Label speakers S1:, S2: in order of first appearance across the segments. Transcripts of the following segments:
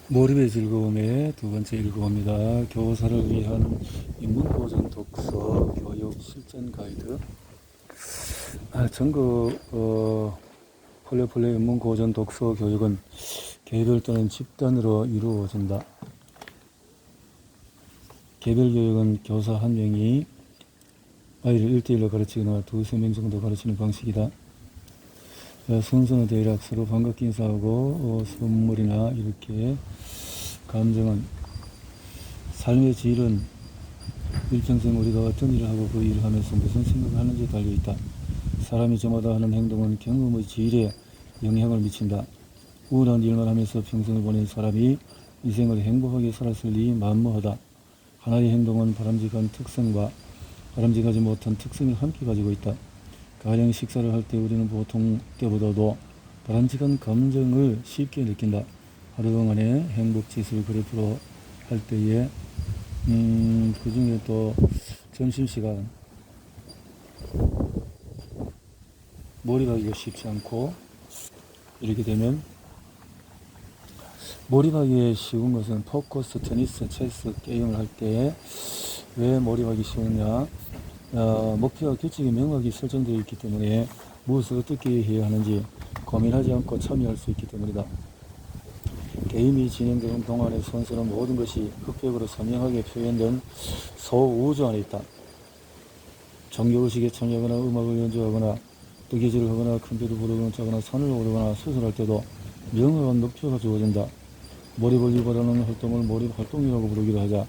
S1: 몰입의 즐거움의 두 번째 읽어봅니다. 교사를 위한 인문보전 독서 교육 실전 가이드. 전국 폴레폴레 인문고전 독서 교육은 개별 또는 집단으로 이루어진다. 개별 교육은 교사 한 명이 아이를 1대1로 가르치거나 두세 명 정도 가르치는 방식이다. 순서는 대략 서로 반갑게 인사하고 선물이나 이렇게. 감정은 삶의 질은 일평생 우리가 어떤 일을 하고 그 일을 하면서 무슨 생각을 하는지에 달려있다. 사람이 저마다 하는 행동은 경험의 질에 영향을 미친다. 우울한 일만 하면서 평생을 보낸 사람이 이 생을 행복하게 살았을 리 만무하다. 하나의 행동은 바람직한 특성과 바람직하지 못한 특성을 함께 가지고 있다. 가령 식사를 할 때 우리는 보통 때보다도 바람직한 감정을 쉽게 느낀다. 하루 동안의 행복지수를 그래프로 할 때에 그 중에 또 점심시간 몰입하기가 쉽지 않고, 이렇게 되면 몰입하기 쉬운 것은 포커스, 테니스, 체스, 게임을 할 때 왜 몰입하기 쉬우냐, 목표와 규칙이 명확히 설정되어 있기 때문에 무엇을 어떻게 해야 하는지 고민하지 않고 참여할 수 있기 때문이다. 게임이 진행되는 동안의 선수는 모든 것이 흑백으로 선명하게 표현된 소우주 안에 있다. 종교의식에 참여하거나 음악을 연주하거나 뜨개질을 하거나 컴퓨터 프로그램을 짜거나 산을 오르거나 수술할 때도 명확한 목표가 주어진다. 몰입을 유발하는 활동을 몰입활동이라고 부르기도 하자.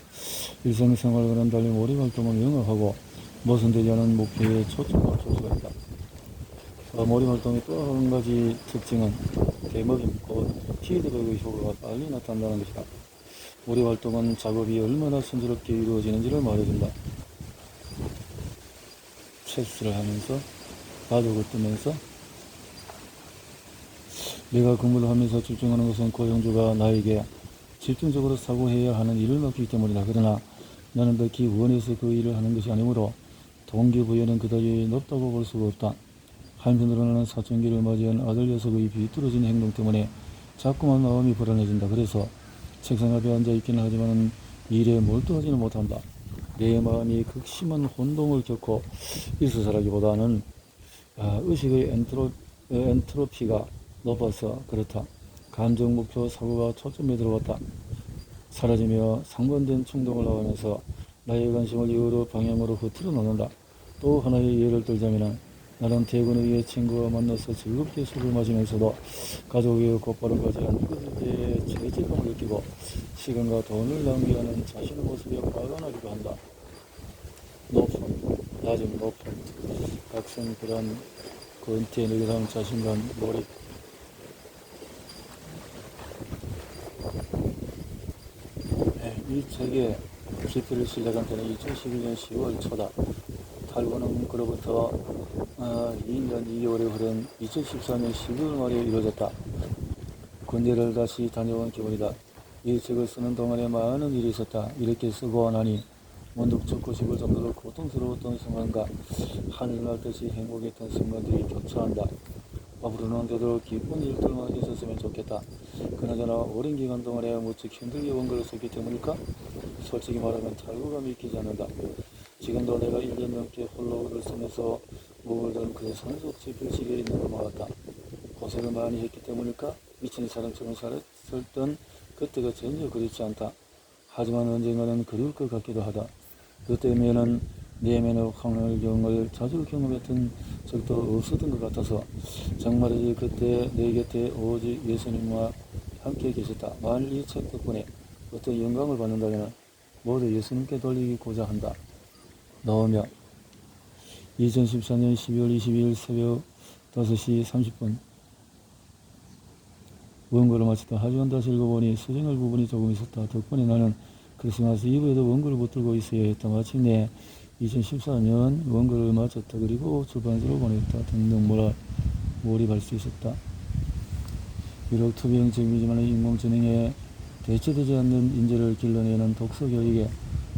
S1: 일상생활과는 달리 몰입활동은 명확하고 모순되지 않은 목표에 초점을 맞출 수가 있다. 몰입활동의 또 한 가지 특징은 대목임, 곧 피드백의 효과가 빨리 나타난다는 것이다. 몰입활동은 작업이 얼마나 순조롭게 이루어지는지를 말해준다. 체스를 하면서 바둑을 뜨면서 내가 근무를 하면서 집중하는 것은 고용주가 나에게 집중적으로 사고해야 하는 일을 맡기기 때문이다. 그러나 나는 특히 원해서 그 일을 하는 것이 아니므로 동기부여는 그다지 높다고 볼 수가 없다. 한편으로는 사춘기를 맞이한 아들 녀석의 비뚤어진 행동 때문에 자꾸만 마음이 불안해진다. 그래서 책상 앞에 앉아있기는 하지만 일에 몰두하지는 못한다. 내 마음이 극심한 혼동을 겪고 있어서라기보다는 의식의 엔트로피가 높아서 그렇다. 감정, 목표, 사고가 초점에 들어왔다. 사라지며 상반된 충동을 나오면서 나의 관심을 여러 방향으로 흐트러 놓는다. 또 하나의 예를 들자면 나는 퇴근 후에 친구와 만나서 즐겁게 술을 마시면서도 가족에게 곧바로 가지 않는 것에 죄책감을 느끼고 시간과 돈을 낭비하는 자신의 모습에 화가 나기도 한다. 낮은 높은 각성 불안, 근태, 느긋함, 자신감, 몰입. 이 책의 기표를 시작한 때는 2011년 10월 초다. 탈고는 그로부터 2년 2개월에 흐른 2014년 12월 말에 이루어졌다. 군대를 다시 다녀온 기분이다. 이 책을 쓰는 동안에 많은 일이 있었다. 이렇게 쓰고 나니 문득 죽고 싶을 정도로 고통스러웠던 순간과 하늘 날 듯이 행복했던 순간들이 교차한다. 앞으로는 언제도 기쁜 일들만 있었으면 좋겠다. 그나저나 오랜 기간 동안에 무척 힘들게 원고를 썼기 때문일까? 솔직히 말하면 탈구가 믿기지 않는다. 지금도 내가 1년 넘게 홀로 글을 쓰면서 목을 든 그 산속지 별식에 있는 것만 같다. 고생을 많이 했기 때문일까? 미친 사람처럼 살았던 그때가 전혀 그립지 않다. 하지만 언젠가는 그리울 것 같기도 하다. 그때면은 내면의 황홀경을 자주 경험했던 적도 없었던 것 같아서 정말이지 그때 내 곁에 오직 예수님과 함께 계셨다. 만일 이 책 덕분에 어떤 영감을 받는다면 모두 예수님께 돌리고자 한다. 넣으며 2014년 12월 22일 새벽 5시 30분 원고를 마쳤다. 하지만 다시 읽어보니 수정할 부분이 조금 있었다. 덕분에 나는 크리스마스 이브에도 원고를 붙들고 있어야 했다. 마침내 2014년 원고를 마쳤다. 그리고 출판사로 보냈다. 등등 몰입할 수 있었다. 비록 투병적이지만 인공지능에 대체되지 않는 인재를 길러내는 독서교육에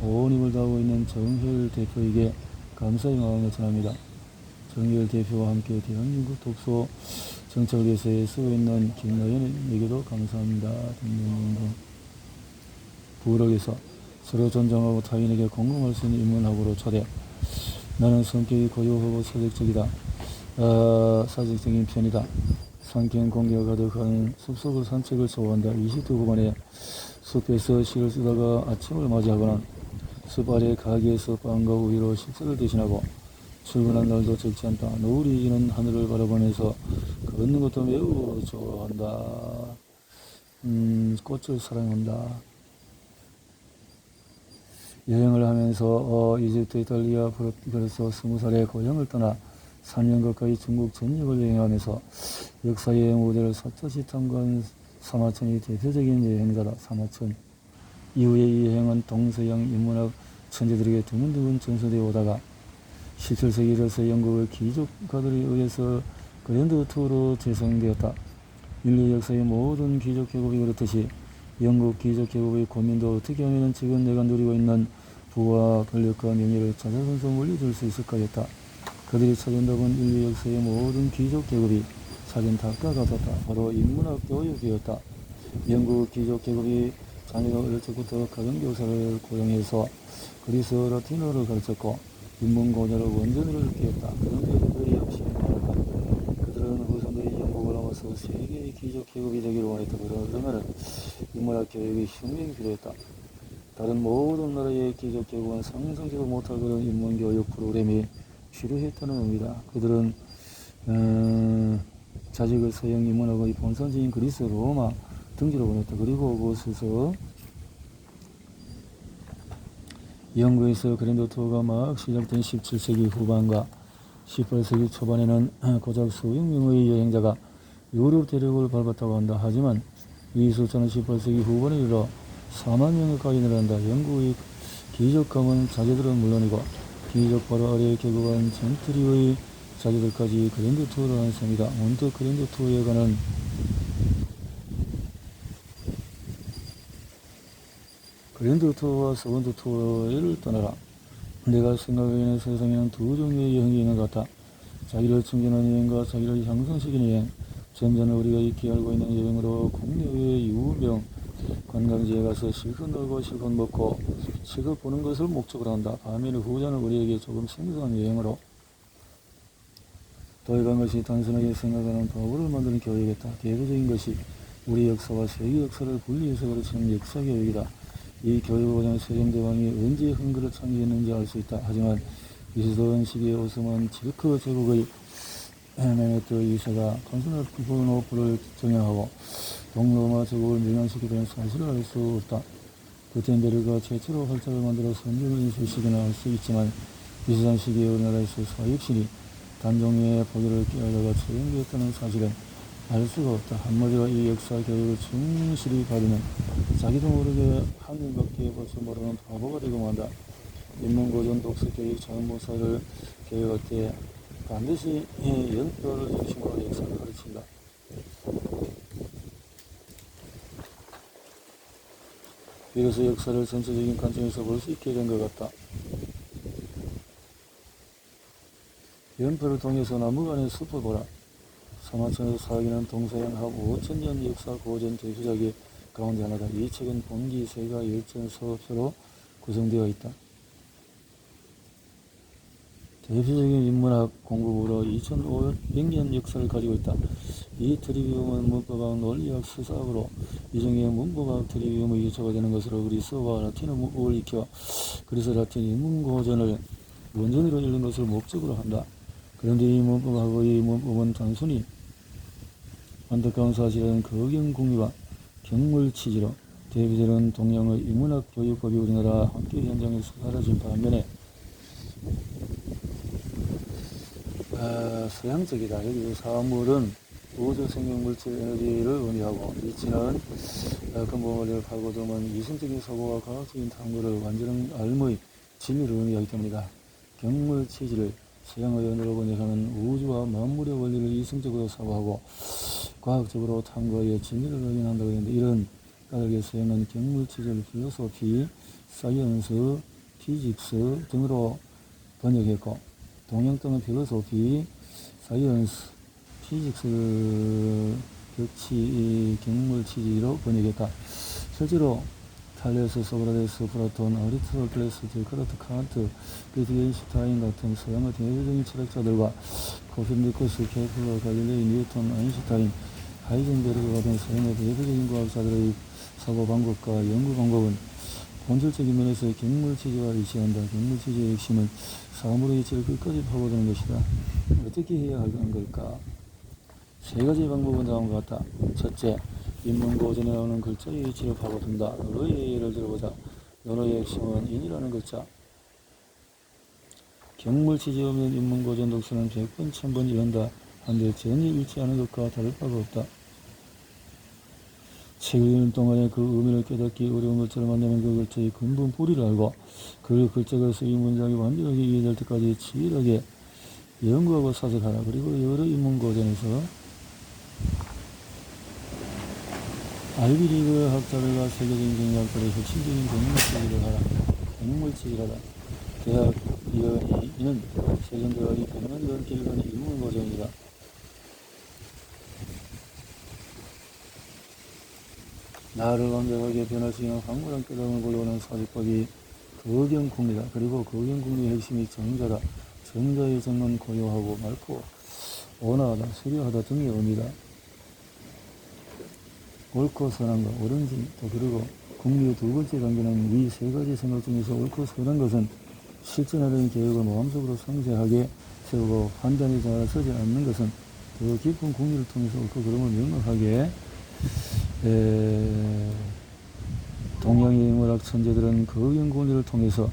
S1: 온 힘을 다하고 있는 정혜일 대표에게 감사의 마음을 전합니다. 정혜일 대표와 함께 대한민국 독서 정책을 위해서 애쓰고 있는 김나연에게도 감사합니다. 등등등등. 부록에서 서로 존중하고 타인에게 공감할 수 있는 인문학으로 초대. 나는 성격이 고요하고 사직적인 편이다. 성격 공기가 가득한 숲속을 산책을 좋아한다. 20대 후반에 숲에서 시를 쓰다가 아침을 맞이하거나 숲 아래 가게에서 빵과 우유로 식사를 대신하고 출근한 날도 적지 않다. 노을이 지는 하늘을 바라보면서 걷는 것도 매우 좋아한다. 꽃을 사랑한다. 여행을 하면서 이집트, 이탈리아, 벌써 20살에 고향을 떠나 3년 가까이 중국 전역을 여행하면서 역사의 무대를 샅샅이 탐구한 사마천이 대표적인 여행자다. 사마천. 이후에 이 여행은 동서양 인문학 천재들에게 드문드문 전수되어 오다가 17세기 들어서 영국의 귀족가들에 의해서 그랜드 투어로 재생되었다. 인류 역사의 모든 귀족 계급이 그렇듯이 영국 귀족 계급의 고민도 어떻게 하면 지금 내가 누리고 있는 부와 권력과 명예를 자자손손 물려줄 수 있을까 했다. 그들이 찾은 답은 인류 역사의 모든 귀족 계급이 찾은 답과 같았다. 바로 인문학 교육이었다. 영국 귀족 계급이 자녀가 어릴 적부터 가정교사를 고용해서 그리스어 라틴어를 가르쳤고 인문고전을 원전으로 읽게 했다. 그런데 그들이 역시 말한다. 그들은 후손들이 영국을 넘어서 세계의 귀족 계급이 되기를 원했다. 그러면은 인문학 교육이 혁명이 필요했다. 다른 모든 나라의 귀족 계급은 상상지도 못할 그런 인문교육 프로그램이 필요했다는 의미다. 그들은 자식을 서양 인문학의 본산지인 그리스 로마 등지로 보냈다. 그리고 그곳에서 영국에서 그랜드 투어가 막 시작된 17세기 후반과 18세기 초반에는 고작 수백 명의 여행자가 유럽 대륙을 밟았다고 한다. 하지만 이 숫자는 18세기 후반에 이르러 4만 명까지 늘어난다. 영국의 귀족 가문 자제들은 물론이고 귀족 바로 아래에 계급한 젠트리의 자제들까지 그랜드 투어를 하는 셈이다. 문득 그랜드 투어에 관한 그랜드 투어와 서번드 투어를 떠나라. 내가 생각하기에는 세상에는 두 종류의 여행이 있는 것 같아. 자기를 충전하는 여행과 자기를 향상시키는 여행. 전전에 우리가 익히 알고 있는 여행으로 국내외 유명 관광지에 가서 실컷 놀고 실컷 먹고 실컷 보는 것을 목적으로 한다. 반면 후자는 우리에게 조금 생소한 여행으로 도약한 것이 단순하게 생각하는 도구를 만드는 교육이겠다. 대표적인 것이 우리 역사와 세계 역사를 분리해서 가르치는 역사교육이다. 이 교육과정 세종대왕이 언제 한글을 창제했는지 알 수 있다. 하지만 비슷한 시기에 오스만 지르크 제국의 메메트 2세가 콘스탄티노플을 정형하고 동로마 제국을 멸망시키던 사실을 알 수 없다. 구텐베르가 최초로 활자를 만들어 선전을 인수시기는 알 수 있지만 비슷한 시기에 우리나라에서 사육신이 단종의 포기를 깨하다가 처형되었다는 사실은 알 수가 없다. 한마디로 이 역사 교육을 충실히 받으면 자기도 모르게 한민밖에 벌써 모르는 바보가 되고 만다. 인문고전 독서교육 자원봉사를 교육할 때 반드시 연표를 중심으로 역사를 가르친다. 비로소 역사를 전체적인 관점에서 볼 수 있게 된 것 같다. 연표를 통해서 나무 안의 숲을 보라. 사마천에서 사귀는 동서양 합 5천년 역사 고전 대표작의 가운데 하나다. 이 책은 본기, 세가, 열전, 서업서로 구성되어 있다. 대표적인 인문학 공부부로 2500년 역사를 가지고 있다. 이 트리비움은 문법학, 논리학, 수사학으로 이 중에 문법학 트리비움의 기초가 되는 것으로 그리스어와 라틴어 문법을 익혀 그리스 라틴 인문고전을 원전으로 읽는 것을 목적으로 한다. 그런데 이 문법학의 문법은 단순히 안타까운 사실은 거경궁리와 경물치지로 대표적인 동양의 인문학 교육법이 우리나라 학교 현장에서 사라진 반면에 서양적이다. 여기서 사물은 우주 생명 물질 에너지를 의미하고 이치는 근본원리를 파고드는 이성적인 사고와 과학적인 탐구를 완전한 알의 진리를 의미하기 때문이다. 경물치지를 서양의 언어로 번역하는 우주와 만물의 원리를 이성적으로 사고하고 과학적으로 탐구하여 진리를 확인한다고 했는데 이런 까닭에 서양은 경물치지를 필로소피, 사이언스, 피직스 등으로 번역했고 동양 또는 필로소피, 사이언스, 피직스 격치 경물치지로 번역했다. 실제로 탈레스, 소크라테스, 플라톤, 아리스토텔레스, 데카르트, 칸트, 비트겐슈타인 같은 서양의 대표적인 철학자들과 코페르니쿠스, 케플러, 갈릴레이, 뉴턴, 아인슈타인, 하이젠베르그 같은 서양의 대표적인 과학자들의 사고 방법과 연구 방법은 본질적인 면에서 객물치지와 일치한다. 객물치지의 핵심은 사물의 이치를 끝까지 파고드는 것이다. 어떻게 해야 하는 걸까? 세 가지 방법은 다음과 같다. 첫째, 인문고전에 나오는 글자의 이치를 파고든다. 너의 예를 들어보자. 너의 핵심은 인이라는 글자. 객물치지 없는 인문고전 독서는 100번, 1000번 이런다. 한데 전혀 일치하는 것과 다를 바가 없다. 책을 읽는 동안에 그 의미를 깨닫기 어려운 글자를 만나면 그 글자의 근본 뿌리를 알고 그 글자가 쓰인 문장이 완벽하게 이해될 때까지 치밀하게 연구하고 사색하라. 그리고 여러 인문고전에서 아이비리그 학자들과 세계적인 경제학자들의 혁신적인 객물치기를 하라. 객물치기를 하라. 대학 이는 세종대학이 100년 넘게 일어난 인문고전이다. 나를 완벽하게 변할 수 있는 황홀한 깨달음을 불러오는 사직법이 거경궁리다. 그리고 거경궁리의 핵심이 정자다. 정자의 정은 고요하고 맑고 온화하다, 수려하다 등의 의미다. 옳고 선한과 옳은지, 또 그리고 궁리의 두 번째 단계는 위 세 가지 생각 중에서 옳고 선한 것은 실천하려는 계획을 마음속으로 상세하게 세우고 판단이 잘 서지 않는 것은 더 깊은 궁리를 통해서 옳고 그름을 명확하게 동양의 인문학 천재들은 거경궁리를 통해서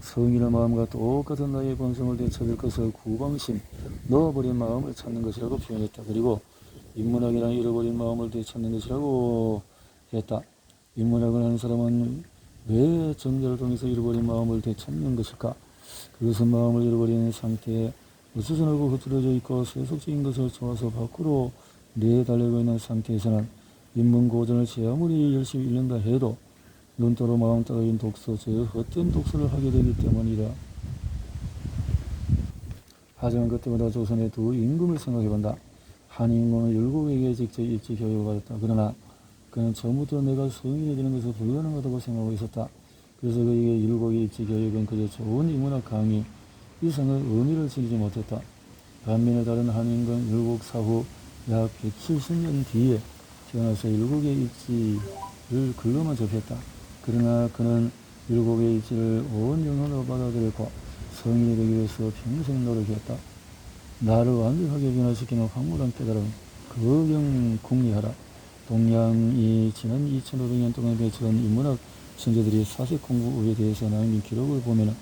S1: 성인의 마음과 똑같은 나의 본성을 되찾을 것을 구방심, 넣어버린 마음을 찾는 것이라고 표현했다. 그리고 인문학이란 잃어버린 마음을 되찾는 것이라고 했다. 인문학을 하는 사람은 왜 정자를 통해서 잃어버린 마음을 되찾는 것일까? 그것은 마음을 잃어버린 상태에 어수선하고 흐트러져 있고 세속적인 것을 좋아서 밖으로 내달리고 있는 상태에서는 인문고전을 아무리 열심히 읽는다 해도 눈떠로 마음 따라인 독서, 즉 헛된 독서를 하게 되기 때문이다. 하지만 그때마다 조선의 두 임금을 생각해본다. 한 임금은 율곡에게 직접 일찍 교육을 받았다. 그러나 그는 처음부터 내가 성인이 되는 것을 불가능하다고 생각하고 있었다. 그래서 그에게 율곡의 일찍 교육은 그저 좋은 인문학 강의 이상의 의미를 지니지 못했다. 반면에 다른 한 임금 율곡 사후 약 170년 뒤에 태어나서 율곡의 일지를 글로만 접했다. 그러나 그는 율곡의 일지를 온 영혼으로 받아들였고 성인이 되기 위해서 평생 노력했다. 나를 완벽하게 변화시키는 황홀한 깨달음, 거경궁리하라. 동양이 지난 2500년 동안 배출한 인문학 천재들이 사색 공부에 대해서 남긴 기록을 보면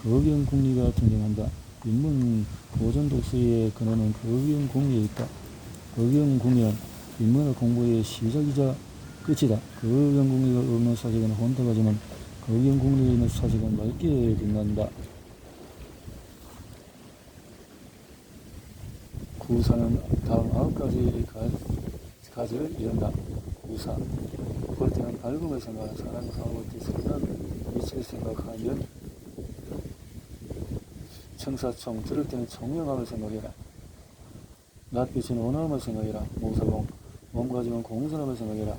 S1: 거경궁리가 등장한다. 인문 고전 독서의 근원은 거경궁리에 있다. 거경궁리는 인문학 공부의 시작이자 끝이다. 거경궁리가 없는 사색은 혼탁하지만 거경궁리에 있는 사색은 맑게 빛난다. 구사는 다음 9가지를 이룬다. 구사. 볼 때는 밝음을 생각하는 사람을 때 선한 빛을 생각하면 청사총. 들을 때는 총명함을 생각해라. 낯빛은 온화함을 생각해라. 모사공. 몸가짐은 공손함을 생각해라.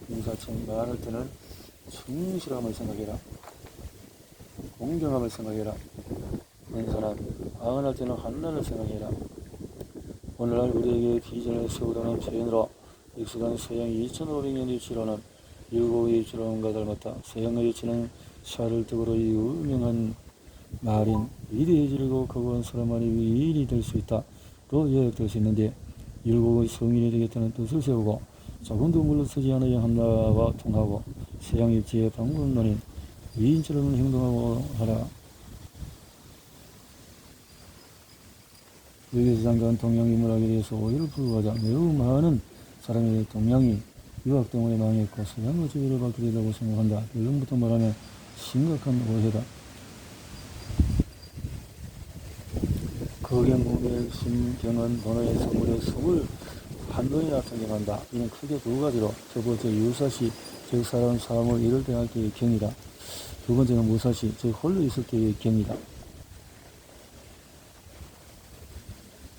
S1: 공사청. 말할 때는 충실함을 생각해라. 공경함을 생각해라. 은사는 방언할 때는 환난을 생각해라. 오늘날 우리에게 비전을 세우라는 표현으로 익숙한 서양 2500년 유치론은 율곡의 유치론과 닮았다. 서양의 유치는 샤를 뜨고로의 유명한 말인 위대해지려고 거부한 사람만이 위인이 될 수 있다 로 요약될 수 있는데, 율곡의 성인이 되겠다는 뜻을 세우고 조금도 물러서지 않아야 한다와 통하고 서양 일지의 방문론인 위인처럼 행동하고 하라. 여기서 잠깐 동양 인문학에 대해서 오해를 풀고가자. 매우 많은 사람이 동양이 유학 때문에 망했고 서양의 지배를 받게 되다고 생각한다. 결론부터 말하면 심각한 오해다. 거경궁리의 심경은 번호의 서물의 21번이나 등장한다. 이는 크게 두 가지로, 첫 번째 유사시, 즉 사람 사람을 이럴 때 할 때의 경이다. 두 번째는 무사시, 즉 홀로 있을 때의 경이다.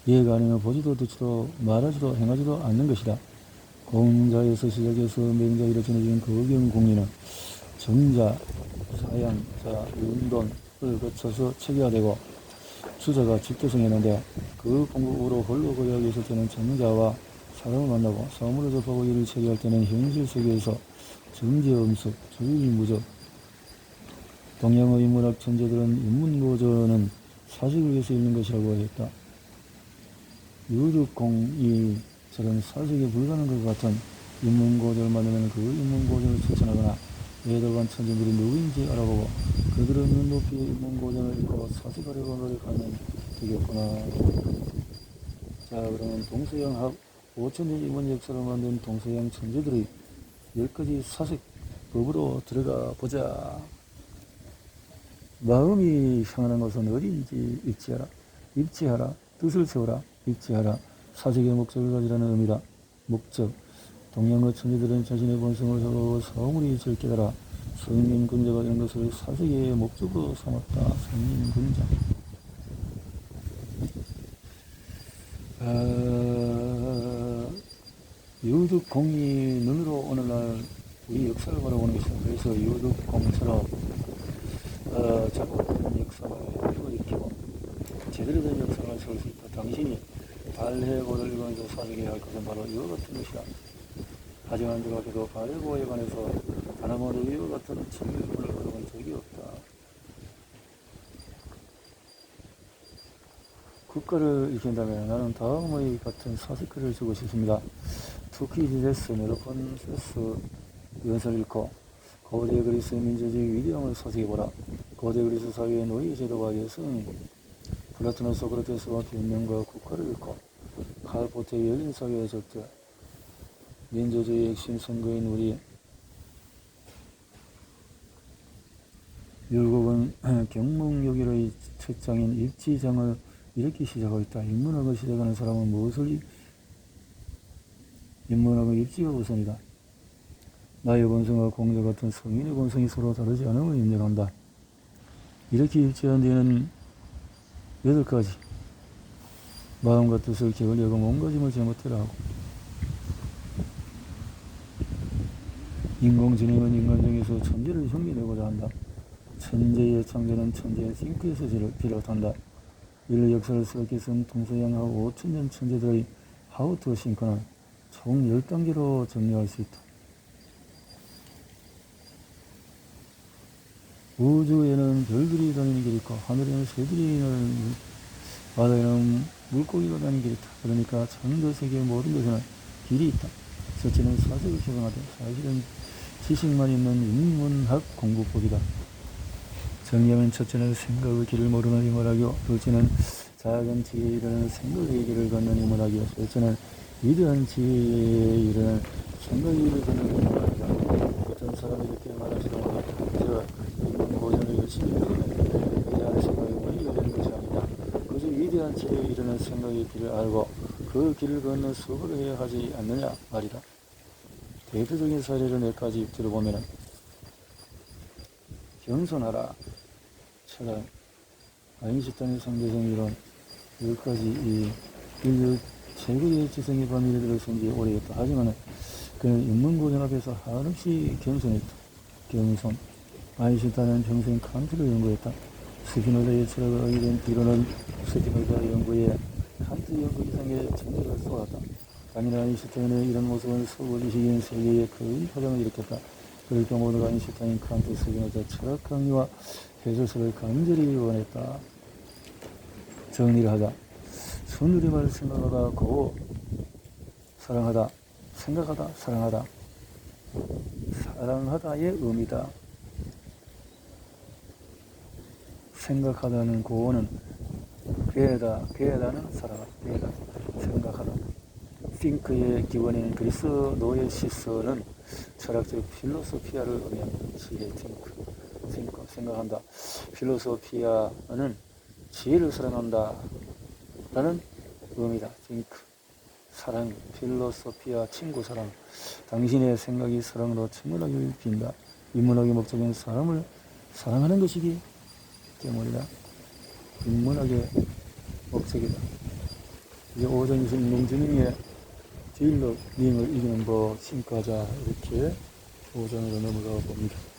S1: 이해가 아니면 보지도 듣지도 말하지도 행하지도 않는 것이다. 공자에서 시작해서 맹자이로 전해진 거경공리는 정자, 사양자, 윤돈을 거쳐서 체계화되고 주자가 직도성했는데 그 공부로 홀로 고요하게 있을 때는 정자와 사람을 만나고 사물을 접하고 이를 체계할 때는 현실 세계에서 정제음습, 주일무적. 동양의 인문학 천재들은 인문고전은 사식을 위해서 읽는 것이라고 했다. 유득공이 저런 사식에 불과한 것 같은 인문고전을 만들면 그 인문고전을 추천하거나 외도관 천재들이 누구인지 알아보고 그들의 눈높이의 인문고전을 읽고 사색하려고 노력하면 되겠구나. 자, 그러면 동서양학 5천년 인문 역사를 만든 동서양 천재들의 10가지 사색법으로 들어가 보자. 마음이 향하는 것은 어딘지 입지하라. 입지하라. 뜻을 세우라. 입지하라. 사색의 목적을 가지라는 의미다. 목적. 동양의 천재들은 자신의 본성을 혀고 사물이 절 깨달아 성인군자가 된 것을 사색의 목적으로 삼았다. 성인군자. 유득공이 눈으로 오늘날 우리 역사를 바라보는 것이다. 그래서 유득공처럼 잘못된 역사를 일으키고 제대로 된 역사를 세울 수 있다. 당신이 발해고를 읽으면서 사색해야 할 것은 바로 이와 같은 것이다. 하지만 안타깝게도 발해고에 관해서 단 한 번도 이와 같은 질문을 걸어본 적이 없다. 국가를 익힌다면 나는 다음의 같은 사색글을 쓰고 싶습니다. 투키디데스, 메로폰세스 연설 읽고 고대 그리스 민주주의 위대함을 사색해보라. 고대 그리스 사회의 노예 제도와 예승, 플라토나 소크라테스와 변명과 국가를 읽고 칼포테의 열린 사회의 적절, 민주주의의 핵심 선거인 우리 율곡은 경몽요길의 첫 장인 입지장을 이렇게 시작하고 있다. 인문학을 시작하는 사람은 무엇을 인문학은 입지가 우선이다. 나의 본성과 공자 같은 성인의 본성이 서로 다르지 않음을 인정한다. 이렇게 입지한 뒤에는 8가지 마음과 뜻을 게을리하고 몸가짐을 잘못해라 하고 인공지능은 인간중에서 천재를 흉내내고자 한다. 천재의 창조는 천재의 싱크에서 비롯한다. 인류 역사를 새롭게 쓴 동서양학 5천년 천재들의 하우 투 싱크는 총 10단계로 정리할 수 있다. 우주에는 별들이 다니는 길이 있고 하늘에는 새들이 나는 바다에는 물고기가 다니는 길이 있다. 그러니까 창조세계의 모든 것에는 길이 있다. 첫째는 사색을 개방하되 사실은 지식만 있는 인문학 공부법이다. 정리하면 첫째는 생각의 길을 모르는 인문학이요, 둘째는 작은 지혜에 이르는 생각의 길을 걷는 인문학이요, 셋째는 위대한 지혜에 이르는 생각의 길을 걷는 인문학이다. 어떤 사람이 이렇게 말하시는 것 같아. 인문고전을 열심히 배우면 위대한 생각의 문이 열리는 것이 아니다. 그저 위대한 지혜에 이르는 생각의 길을 알고 그 길을 걷는 수업을 해야 하지 않느냐 말이다. 대표적인 사례를 몇 가지 들어보면 겸손하라, 철학, 아인슈타인의 상대성 이론, 10가지 이 인류 최고의 지성의 밤이 들어선 지 오래됐다. 하지만 그는 인문고전 앞에서 한없이 겸손했다. 겸손. 아인슈타인은 평생 칸트를 연구했다. 스피노자의 철학을 알게 된 뒤로는 스피노자 연구에 칸트 연구 이상의 전력을 쏟았다. 당연히 아인슈타인의 이런 모습은 서구지식인 세계에 큰 파장을 일으켰다. 그럴 경우도 아인슈타인, 칸트, 스피노자 철학 강의와 해설서를 간절히 원했다. 정리를 하자. 순우리말 생각하다, 고, 사랑하다, 생각하다, 사랑하다. 사랑하다의 의미다. 생각하다는 고는 괴다, 괴다는 사랑하다, 괴다, 생각하다. think의 기원인 그리스 노에시스는 철학적 필로소피아를 의미합니다. 지혜, think, 생각한다. 필로소피아는 지혜를 사랑한다 라는 의미다. think, 사랑, 필로소피아, 친구 사랑. 당신의 생각이 사랑으로 충분하게 빈다. 인문학의 목적은 사람을 사랑하는 것이기 때문이다. 인문학의 목적이다. 이제 오전에서 인공지능의 딜러님을 이기는 법 심가자 이렇게 5장으로 넘어가 봅니다.